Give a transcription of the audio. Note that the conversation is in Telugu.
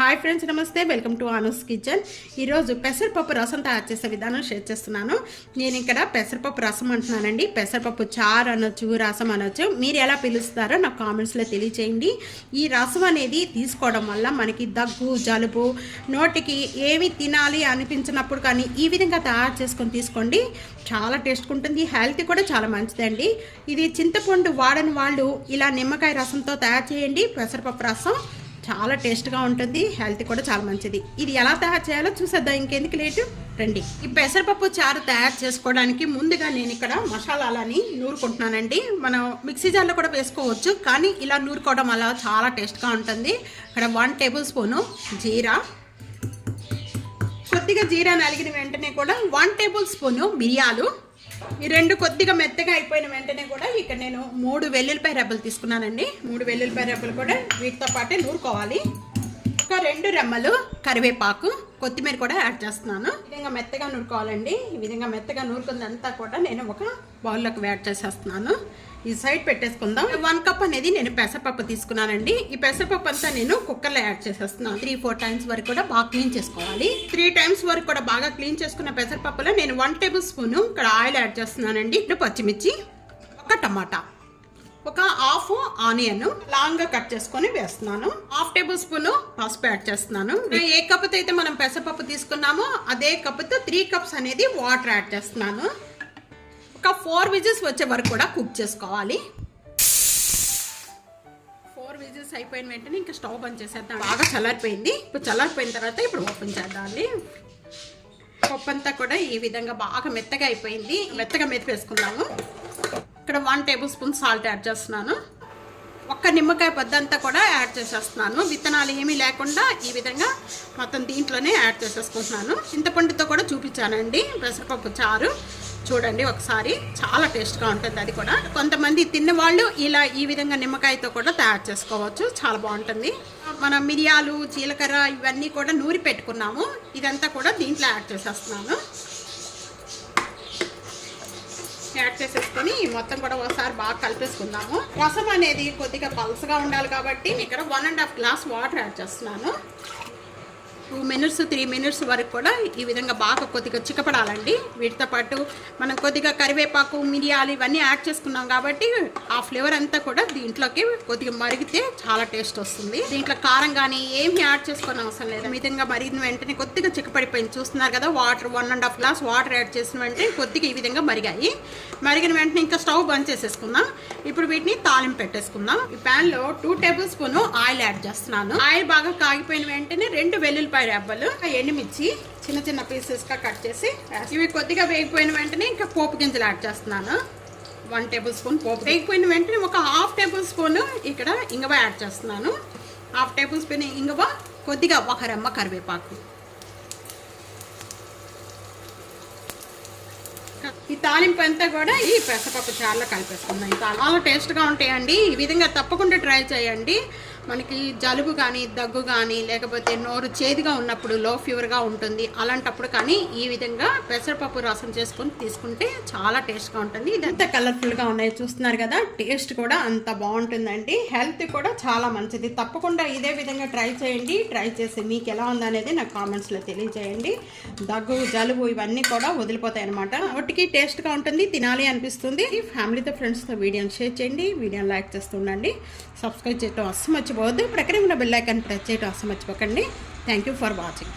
హాయ్ ఫ్రెండ్స్, నమస్తే. Welcome to Anu's kitchen. ఈరోజు పెసరపప్పు రసం తయారు చేసే విధానం షేర్ చేస్తున్నాను. నేను ఇక్కడ పెసరపప్పు రసం అంటున్నానండి. పెసరపప్పు చారు అనొచ్చు, రసం అనొచ్చు, మీరు ఎలా పిలుస్తారో నాకు కామెంట్స్లో తెలియచేయండి. ఈ రసం అనేది తీసుకోవడం వల్ల మనకి దగ్గు, జలుబు, నోటికి ఏమి తినాలి అనిపించినప్పుడు కానీ ఈ విధంగా తయారు చేసుకొని తీసుకోండి. చాలా టేస్ట్గా ఉంటుంది. హెల్త్ కూడా చాలా మంచిదండి. ఇది చింతపండు వాడని వాళ్ళు ఇలా నిమ్మకాయ రసంతో తయారు చేయండి. పెసరపప్పు రసం చాలా టేస్ట్గా ఉంటుంది. హెల్త్ కూడా చాలా మంచిది. ఇది ఎలా తయారు చేయాలో చూసేద్దాం. ఇంకెందుకు లేటు, రండి. ఈ పెసరపప్పు చారు తయారు చేసుకోవడానికి ముందుగా నేను ఇక్కడ మసాలాలని నూరుకుంటున్నానండి. మనం మిక్సీ జార్లో కూడా వేసుకోవచ్చు, కానీ ఇలా నూరుకోవడం వల్ల చాలా టేస్ట్గా ఉంటుంది. ఇక్కడ 1 టేబుల్ స్పూను జీరా, కొద్దిగా జీరా నలిగిన వెంటనే కూడా 1 టేబుల్ స్పూను మిరియాలు, ఈ 2 కొద్దిగా మెత్తగా అయిపోయిన వెంటనే కూడా ఇక్కడ నేను 3 వెల్లుల్లిపాయ రెబ్బలు తీసుకున్నానండి. 3 వెల్లుల్లిపాయ రెబ్బలు కూడా వీటితో పాటే నూరుకోవాలి. ఒక 2 రెమ్మలు కరివేపాకు, కొత్తిమీర కూడా యాడ్ చేస్తున్నాను. ఈ విధంగా మెత్తగా నూరుకోవాలండి. ఈ విధంగా మెత్తగా నూరుకుందంతా కూడా నేను ఒక బౌల్లోకి యాడ్ చేసేస్తున్నాను. ఈ సైడ్ పెట్టేసుకుందాం. 1 కప్ అనేది నేను పెసరపప్పు తీసుకున్నానండి. ఈ పెసరపప్పు అంతా నేను కుక్కర్లో యాడ్ చేసేస్తున్నాను. 3-4 టైమ్స్ వరకు కూడా బాగా క్లీన్ చేసుకోవాలి. 3 టైమ్స్ వరకు కూడా బాగా క్లీన్ చేసుకున్న పెసరపప్పులో నేను 1 టేబుల్ స్పూన్ ఇక్కడ ఆయిల్ యాడ్ చేస్తున్నానండి. ఇప్పుడు పచ్చిమిర్చి, ఒక టమాటా, ఒక హాఫ్ ఆనియన్ లాంగ్ గా కట్ చేసుకొని వేస్తున్నాను. 1/2 టేబుల్ స్పూన్ పసుపు యాడ్ చేస్తున్నాను. ఏ కప్పుతో అయితే మనం పెసరపప్పు తీసుకున్నామో అదే కప్పుతో 3 కప్స్ అనేది వాటర్ యాడ్ చేస్తున్నాను. ఒక 4 విజిల్స్ వచ్చే వరకు కూడా కుక్ చేసుకోవాలి. 4 విజిల్స్ అయిపోయిన వెంటనే ఇంకా స్టవ్ బంద్ చేసేద్దాం. బాగా చల్లారిపోయింది. ఇప్పుడు చల్లారిపోయిన తర్వాత ఇప్పుడు ఓపెన్ చేద్దామండి. పప్పు అంతా కూడా ఈ విధంగా బాగా మెత్తగా అయిపోయింది. మెత్తగా మెత్తిపేసుకుందాము. ఇక్కడ 1 టేబుల్ స్పూన్ సాల్ట్ యాడ్ చేస్తున్నాను. ఒక్క నిమ్మకాయ పొద్దంతా కూడా యాడ్ చేసేస్తున్నాను. విత్తనాలు ఏమీ లేకుండా ఈ విధంగా మొత్తం దీంట్లోనే యాడ్ చేసేసుకుంటున్నాను. చింతపండుతో కూడా చూపించానండి పెసరపప్పు చారు, చూడండి ఒకసారి. చాలా టేస్ట్గా ఉంటుంది. అది కూడా కొంతమంది తిన్నవాళ్ళు ఇలా ఈ విధంగా నిమ్మకాయతో కూడా తయారు చేసుకోవచ్చు. చాలా బాగుంటుంది. మనం మిరియాలు, జీలకర్ర ఇవన్నీ కూడా నూరి పెట్టుకున్నాము. ఇదంతా కూడా దీంట్లో యాడ్ చేసేస్తున్నాను. యాడ్ చేసేసుకొని మొత్తం కూడా ఒకసారి బాగా కలిపేసుకుందాము. రసం అనేది కొద్దిగా పల్సగా ఉండాలి కాబట్టి ఇక్కడ 1.5 గ్లాస్ వాటర్ యాడ్ చేస్తున్నాను. 2 మినిట్స్ 3 మినిట్స్ వరకు కూడా ఈ విధంగా బాగా కొద్దిగా చిక్కపడాలండి. వీటితో పాటు మనం కొద్దిగా కరివేపాకు, మిరియాలు ఇవన్నీ యాడ్ చేసుకున్నాం కాబట్టి ఆ ఫ్లేవర్ అంతా కూడా దీంట్లోకి కొద్దిగా మరిగితే చాలా టేస్ట్ వస్తుంది. దీంట్లో కారం కానీ ఏమి యాడ్ చేసుకునే అవసరం లేదు. ఈ విధంగా మరిగిన వెంటనే కొద్దిగా చిక్కపడిపోయింది. చూస్తున్నారు కదా, వాటర్ 1.5 గ్లాస్ వాటర్ యాడ్ చేసిన వెంటనే కొద్దిగా ఈ విధంగా మరిగాయి. మరిగిన వెంటనే ఇంకా స్టవ్ బంద్ చేసేసుకుందాం. ఇప్పుడు వీటిని తాలింపు పెట్టేసుకుందాం. ఈ ప్యాన్ లో 2 టేబుల్ స్పూన్ ఆయిల్ యాడ్ చేస్తున్నాను. ఆయిల్ బాగా కాగిపోయిన వెంటనే 2 వెల్లుల్లిపాయ రెబ్బలు, ఎండుమిర్చి చిన్న చిన్న పీసెస్ గా కట్ చేసి, ఇవి కొద్దిగా వేగిపోయిన వెంటనే ఇంకా పోపు గింజలు యాడ్ చేస్తున్నాను. 1 టేబుల్ స్పూన్ పోపు. వేగిపోయిన వెంటనే ఒక 1/2 టేబుల్ స్పూన్ ఇక్కడ ఇంగువ యాడ్ చేస్తున్నాను. 1/2 టేబుల్ స్పూన్ ఇంగువ, కొద్దిగా 1 రెమ్మ కరివేపాకు. ఈ తాలింపు అంతా కూడా ఈ పెసరపప్పు చారులో కలిపేసుకున్నాం. చాలా టేస్ట్గా ఉంటాయండి. ఈ విధంగా తప్పకుండా ట్రై చేయండి. మనకి జలుబు కానీ, దగ్గు కానీ, లేకపోతే నోరు చేదుగా ఉన్నప్పుడు, లో ఫీవర్గా ఉంటుంది, అలాంటప్పుడు కానీ ఈ విధంగా పెసరపప్పు రసం చేసుకొని తీసుకుంటే చాలా టేస్ట్గా ఉంటుంది. ఇదంతా కలర్ఫుల్గా ఉన్నాయి, చూస్తున్నారు కదా. టేస్ట్ కూడా అంత బాగుంటుందండి. హెల్త్ కూడా చాలా మంచిది. తప్పకుండా ఇదే విధంగా ట్రై చేయండి. ట్రై చేసి మీకు ఎలా ఉందనేది నాకు కామెంట్స్లో తెలియజేయండి. దగ్గు, జలుబు ఇవన్నీ కూడా వదిలిపోతాయి అనమాట. వాటికి టేస్ట్గా ఉంటుంది, తినాలి అనిపిస్తుంది. ఫ్యామిలీతో, ఫ్రెండ్స్తో వీడియోని షేర్ చేయండి. వీడియోని లైక్ చేస్తుండండి. సబ్స్క్రైబ్ చేయడం అస్సలు మర్చిపోవద్దు. ఇప్పుడు ఎక్కడ ఉన్న బెల్ ఐకాన్ ప్రెస్ చేయడం అస్సలు మర్చిపోకండి. Thank you for watching.